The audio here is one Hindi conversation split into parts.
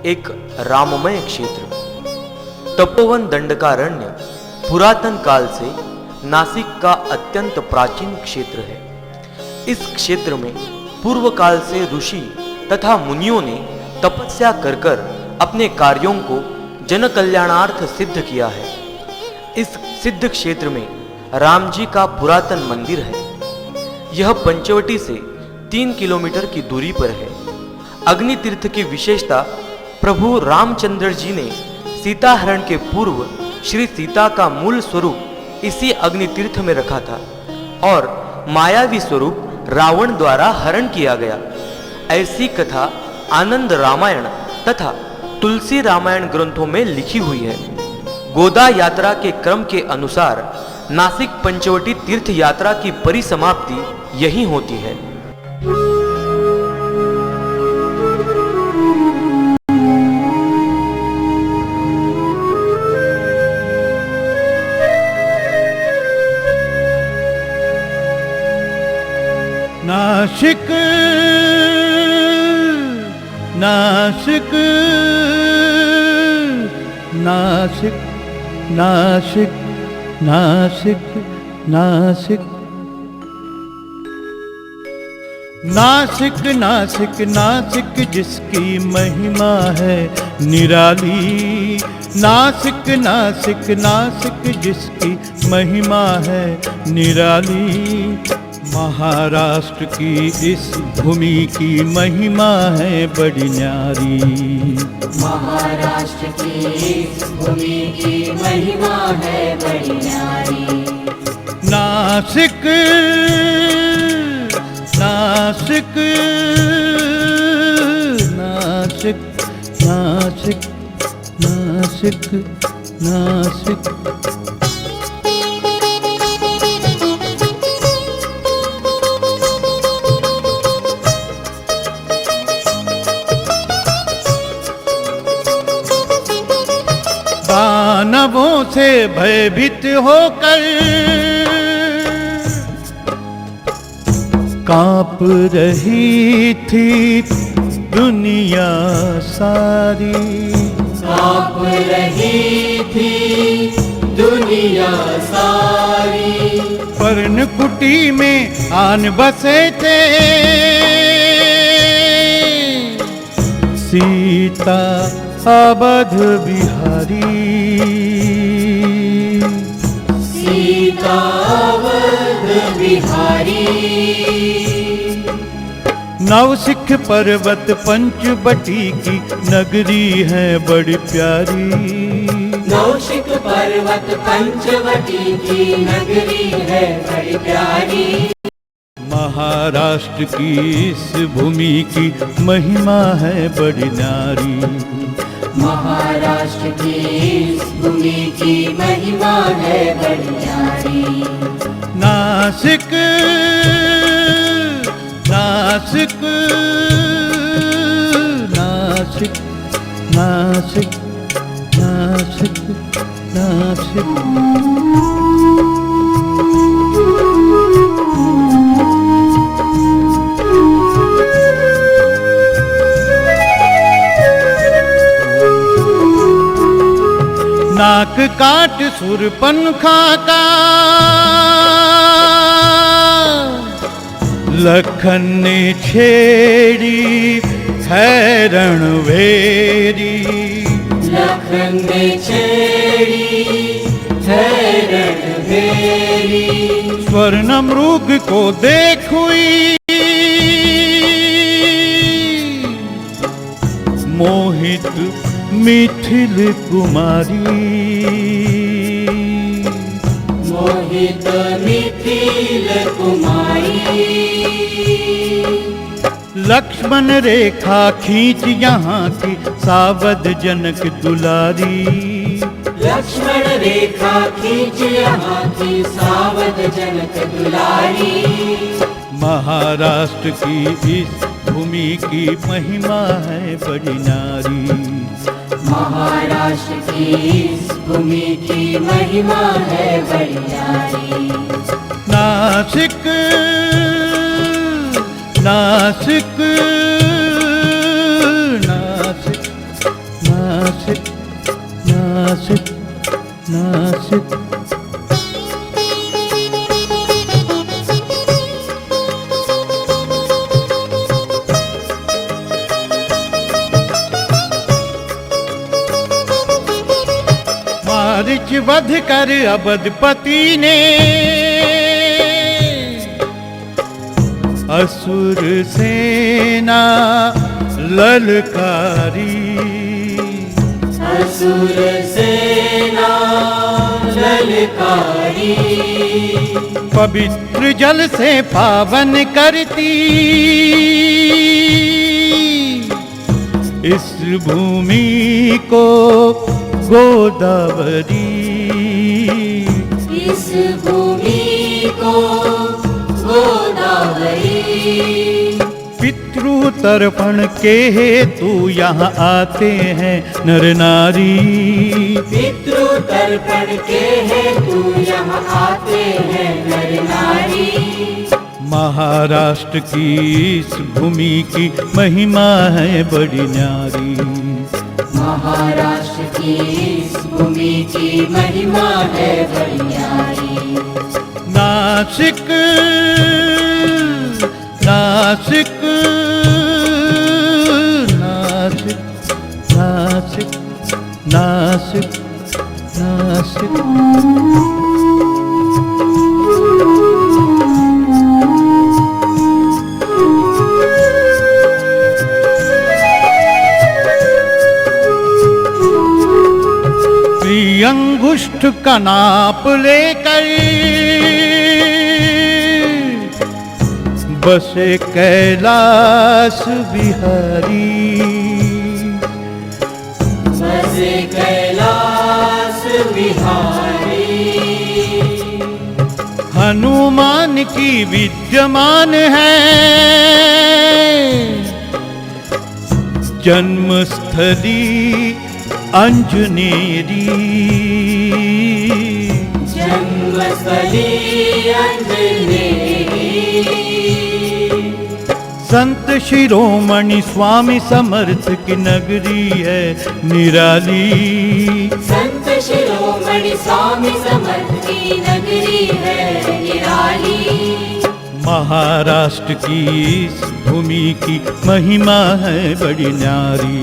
एक राममय क्षेत्र। तपोवन दंडकारण्य पुरातन काल से नासिक का अत्यंत प्राचीन क्षेत्र है। इस क्षेत्र में पूर्व काल से ऋषि तथा मुनियों ने तपस्या कर कर अपने कार्यों को जन कल्याणार्थ सिद्ध किया है। इस सिद्ध क्षेत्र में राम जी का पुरातन मंदिर है। यह पंचवटी से 3 किलोमीटर की दूरी पर है। अग्नि तीर्थ की विशेषता, प्रभु रामचंद्र जी ने सीता हरण के पूर्व श्री सीता का मूल स्वरूप इसी अग्नि तीर्थ में रखा था और मायावी स्वरूप रावण द्वारा हरण किया गया। ऐसी कथा आनंद रामायण तथा तुलसी रामायण ग्रंथों में लिखी हुई है। गोदा यात्रा के क्रम के अनुसार नासिक पंचवटी तीर्थ यात्रा की परिसमाप्ति यहीं होती है। नासिक नासिक नासिक नासिक नासिक नासिक नासिक नासिक नासिक जिसकी महिमा है निराली। नासिक नासिक नासिक जिसकी महिमा है निराली। महाराष्ट्र की इस भूमि की महिमा है बड़ी न्यारी। महाराष्ट्र की इस भूमि की महिमा है बड़ी न्यारी। नासिक नासिक नासिक नासिक नासिक नासिक दानवों से भयभीत होकर कांप रही थी दुनिया सारी। कांप रही थी दुनिया सारी। पर्णकुटी में आन बसे थे सीता अवध बिहारी। सीता अवध बिहारी। नवसिख पर्वत पंचवटी की नगरी है बड़ी प्यारी। नवसिख पर्वत पंचवटी की नगरी है बड़ी प्यारी। महाराष्ट्र की इस भूमि की महिमा है बड़ी न्यारी। महाराष्ट्र की इस भूमि की महिमा है बड़ी न्यारी। नासिक नासिक नासिक नासिक नासिक नासिक नाक काट सुरपनखा का लखन ने छेड़ी है रणवेरी। लखन ने छेड़ी है रणवेरी। स्वर्ण मृग को देख हुई मोहित मिथिल कुमारी। मोहित मिथिल कुमारी। लक्ष्मण रेखा खींच यहाँ की सावध जनक दुलारी। लक्ष्मण रेखा खींच यहाँ की सावध जनक दुलारी। महाराष्ट्र की इस भूमि की महिमा है बड़ी नारी। महाराष्ट्र की इस भूमि की महिमा है बड़ी न्यारी। नासिक नासिक नासिक दारिच वध कर अवधपति ने असुर सेना ललकारी। असुर सेना ललकारी, पवित्र जल से पावन करती इस भूमि को गोदावरी। इस भूमि को गोदावरी। पितृ तर्पण के हेतु यहाँ आते हैं नर नारी। पितृ तर्पण के हेतु यहाँ आते हैं नर नारी। महाराष्ट्र की इस भूमि की महिमा है बड़ी न्यारी। महाराष्ट्र की इस भूमि की महिमा है बड़ी न्यारी। नासिक नासिक नासिक नासिक नासिक नासिक। अंगुष्ठ का नाप लेकर बसे कैलाश बिहारी। बसे कैलाश बिहारी। हनुमान की विद्यमान है जन्मस्थली अंजनेरी। जन्मस्थली अंजनेरी। संत शिरोमणि स्वामी समर्थ की नगरी है निराली। संत शिरोमणि स्वामी समर्थ की नगरी है निराली। महाराष्ट्र की इस भूमि की महिमा है बड़ी न्यारी।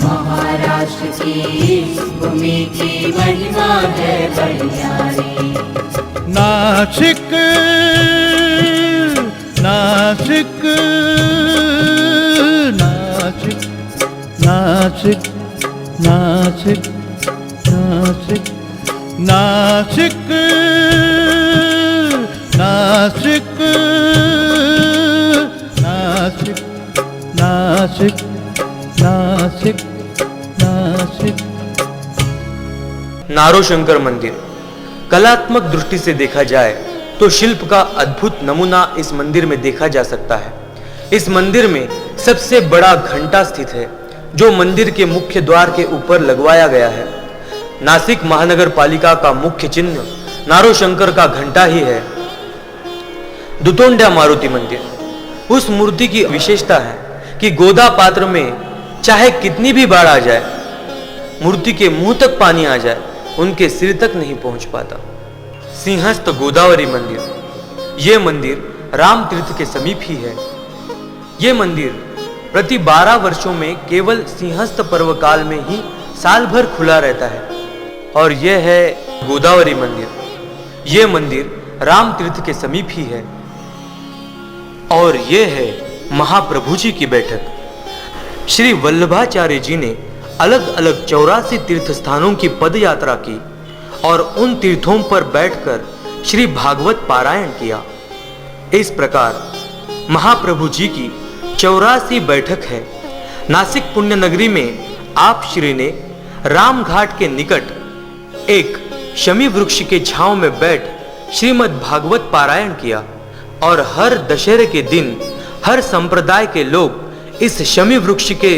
महाराष्ट्र की इस भूमि की महिमा है बड़ी न्यारी। नासिक नासिक नासिक नासिक नासिक नासिक नासिक नासिक नासिक नासिक नासिक नासिक। नारोशंकर मंदिर कलात्मक दृष्टि से देखा जाए तो शिल्प का अद्भुत नमूना इस मंदिर में देखा जा सकता है। इस मंदिर में सबसे बड़ा घंटा स्थित है जो मंदिर के मुख्य द्वार के ऊपर लगवाया गया है। नासिक महानगर पालिका का मुख्य चिन्ह नारोशंकर का घंटा ही है। दुतोंड्या मारुति मंदिर, उस मूर्ति की विशेषता है कि गोदा पात्र में चाहे कितनी भी बाढ़ आ जाए, मूर्ति के मुंह तक पानी आ जाए, उनके सिर तक नहीं पहुंच पाता। सिंहस्थ गोदावरी मंदिर, यह मंदिर राम तीर्थ के समीप ही है। यह मंदिर प्रति 12 वर्षों में केवल सिंहस्थ पर्व काल में ही साल भर खुला रहता है। और यह है गोदावरी मंदिर। यह मंदिर राम तीर्थ के समीप ही है। और यह है महाप्रभु जी की बैठक। श्री वल्लभाचार्य जी ने अलग अलग 84 तीर्थ स्थानों की पद यात्रा की और उन तीर्थों पर बैठकर श्री भागवत पारायण किया। इस प्रकार महाप्रभु जी की 84 बैठक है। नासिक पुण्य नगरी में आप श्री ने राम घाट के निकट एक शमी वृक्ष के छांव में बैठ श्रीमद् भागवत पारायण किया और हर दशहरे के दिन हर संप्रदाय के लोग इस शमी वृक्ष के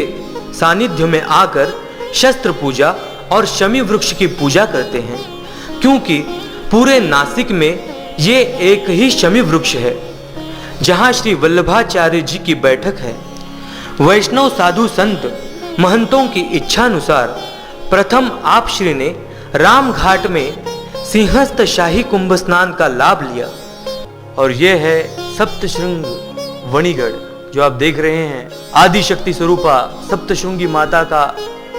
सानिध्य में आकर शस्त्र पूजा और शमी वृक्ष की पूजा करते हैं, क्योंकि पूरे नासिक में ये एक ही शमी वृक्ष है जहां श्री वल्लभाचार्य जी की बैठक है। वैष्णव साधु संत महंतों की इच्छानुसार प्रथम आप श्री ने राम घाट में सिंहस्थ शाही कुंभ स्नान का लाभ लिया। और यह है सप्तशृंग वणिगढ़, जो आप देख रहे हैं आदि शक्ति स्वरूपा सप्तशृंगी माता का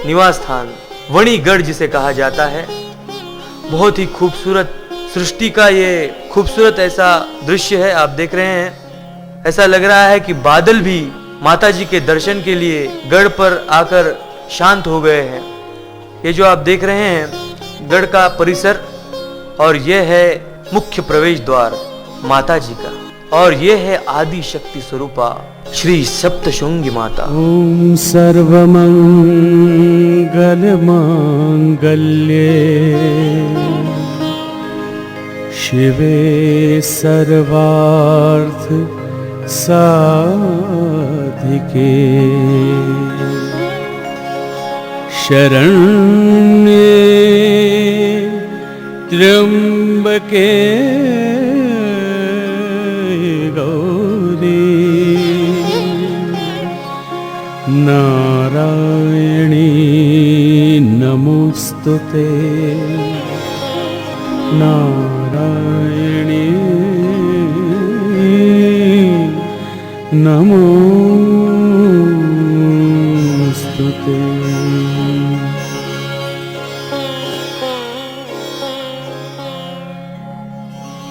निवास स्थान वणिगढ़ जिसे कहा जाता है, बहुत ही खूबसूरत सृष्टि का ये खूबसूरत ऐसा दृश्य है। आप देख रहे हैं, ऐसा लग रहा है कि बादल भी माता जी के दर्शन के लिए गढ़ पर आकर शांत हो गए हैं। ये जो आप देख रहे हैं गढ़ का परिसर, और यह है मुख्य प्रवेश द्वार माता जी का, और यह है आदि शक्ति स्वरूपा श्री सप्तशृंगी माता। ॐ सर्वमङ्गलमाङ्गल्ये शिवे सर्वार्थ साधिके शरण्ये त्र्यंबके गौरी नारायणी नमोस्तुते नारायणी नमोस्तुते।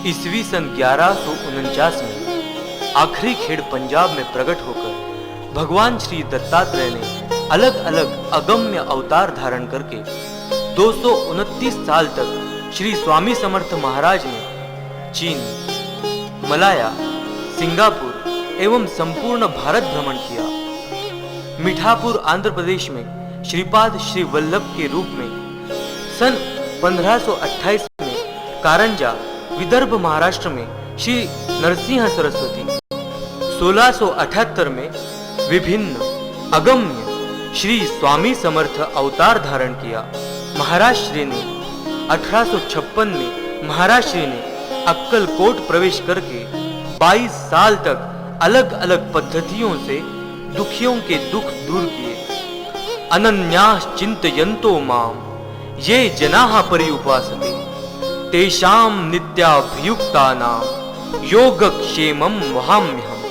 ईस्वी सन 1149 में आखिरी खेड़ पंजाब में प्रकट होकर भगवान श्री दत्तात्रेय ने अलग अलग अगम्य अवतार धारण करके 229 साल तक श्री स्वामी समर्थ महाराज ने चीन, मलाया, सिंगापुर एवं संपूर्ण भारत भ्रमण किया। मिठापुर आंध्र प्रदेश में श्रीपाद श्री वल्लभ के रूप में, सन 1528 में कारंजा विदर्भ महाराष्ट्र में श्री नरसिंह सरस्वती, 1678 में विभिन्न अगम्य श्री स्वामी समर्थ अवतार धारण किया। महाराज श्री ने 1856 में महाराज श्री ने अक्कलकोट प्रवेश करके 22 साल तक अलग अलग पद्धतियों से दुखियों के दुख दूर किए। अनन्यास चिंतयन्तो माम ये जनाः पर्युपासते तेषां नित्याभियुक्तानां योगक्षेमं वहाम्यहम्।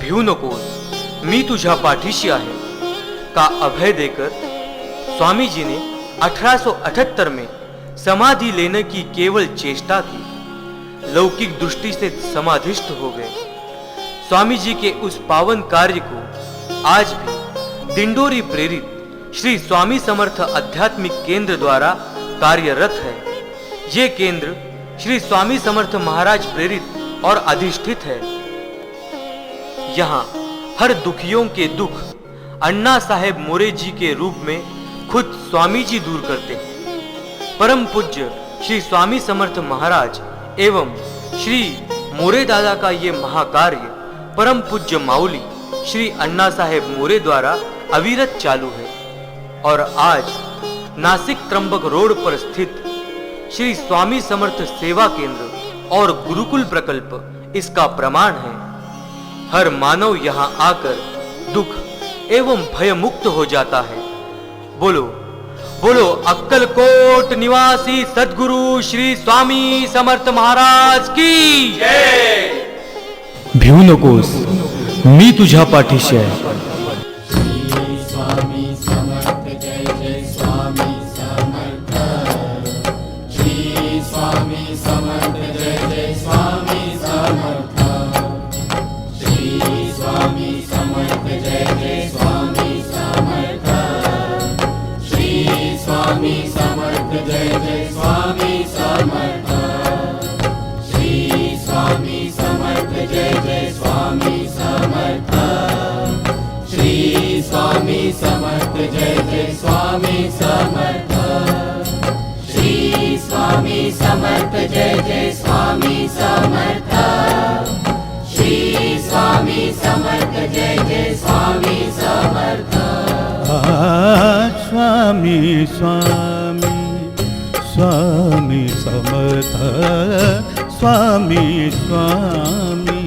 भिवनकोस मी तुझ्या पाठीशी आहे का अभय देकर स्वामी जी ने 1878 में समाधि लेने की केवल चेष्टा की। लौकिक दृष्टि से समाधिष्ठ हो गए। स्वामी जी के उस पावन कार्य को आज भी दिंडोरी प्रेरित श्री स्वामी समर्थ आध्यात्मिक केंद्र द्वारा कार्यरत है। ये केंद्र श्री स्वामी समर्थ महाराज प्रेरित और अधिष्ठित है। यहाँ हर दुखियों के दुख अन्ना साहेब मोरे जी के रूप में खुद स्वामी जी दूर करते हैं। परम पूज्य श्री स्वामी समर्थ महाराज एवं श्री मोरे दादा का ये महाकार्य परम पूज्य माउली श्री अन्ना साहेब मोरे द्वारा अविरत चालू है। और आज नासिक त्र्यंबक रोड पर स्थित श्री स्वामी समर्थ सेवा केंद्र और गुरुकुल प्रकल्प इसका प्रमाण है। हर मानव यहाँ आकर दुख एवं भय मुक्त हो जाता है। बोलो बोलो अक्कलकोट निवासी सद्गुरु श्री स्वामी समर्थ महाराज की जय। भिवनकोस मी तुझ्या पाठीशी आहे। स्वामी समर्थ जय जय स्वामी समर्थ। श्री स्वामी समर्थ जय जय स्वामी समर्थ। श्री स्वामी समर्थ जय जय स्वामी समर्थ। श्री स्वामी समर्थ जय जय स्वामी समर्थ। श्री स्वामी समर्थ जय जय स्वामी समर्थ। श्री स्वामी समर्थ जय जय स्वामी समर्थ। श्री स्वामी समर्थ जय जय स्वामी समर्थ। श्री स्वामी समर्थ जय जय स्वामी समर्थ। स्वामी स्वामी स्वामी समर्थ स्वामी स्वामी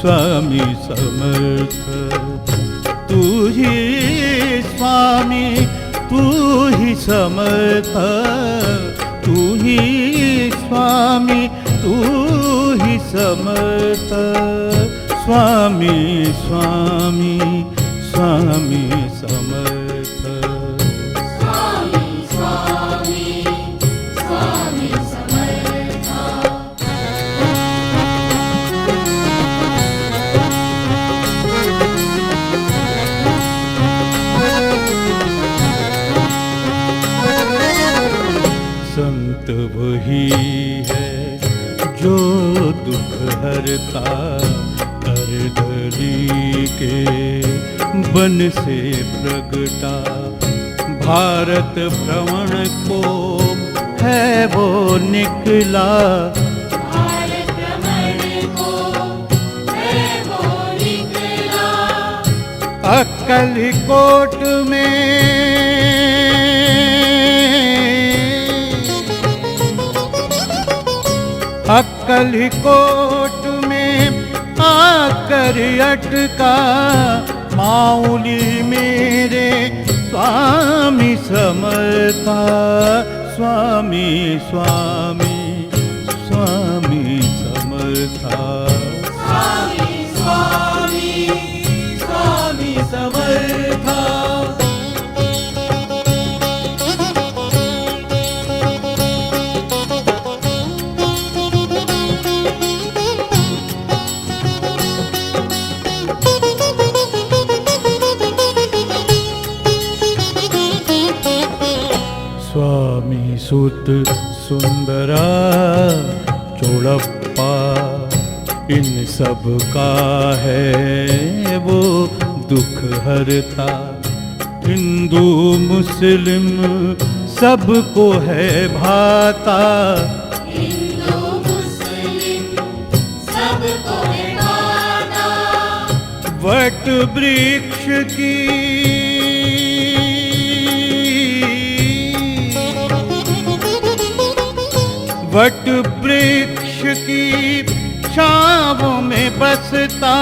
स्वामी समर्थ। तू ही स्वामी तू ही समर्थ। तू ही स्वामी तू ही समर्थ। स्वामी स्वामी स्वामी समर्थ। स्वामी स्वामी स्वामी वही है जो दुख हरता, अर्दली के बन से प्रगटा। भारत भ्रमण को है वो निकला, भारत भ्रमण को है वो निकला। अक्कलकोट में अक्कलकोट में आकर अटका। माऊली मेरे स्वामी समर्था, स्वामी स्वामी स्वामी समर्था। स्वामी स्वामी स्वामी समर्था। स्वामी सुत सुंदरा चोड़प्पा, इन सब का है वो दुख हरता। हिंदू मुस्लिम सबको है भाता, हिंदू मुस्लिम सबको है भाता। वट वृक्ष की वट वृक्ष की छाँव में बसता।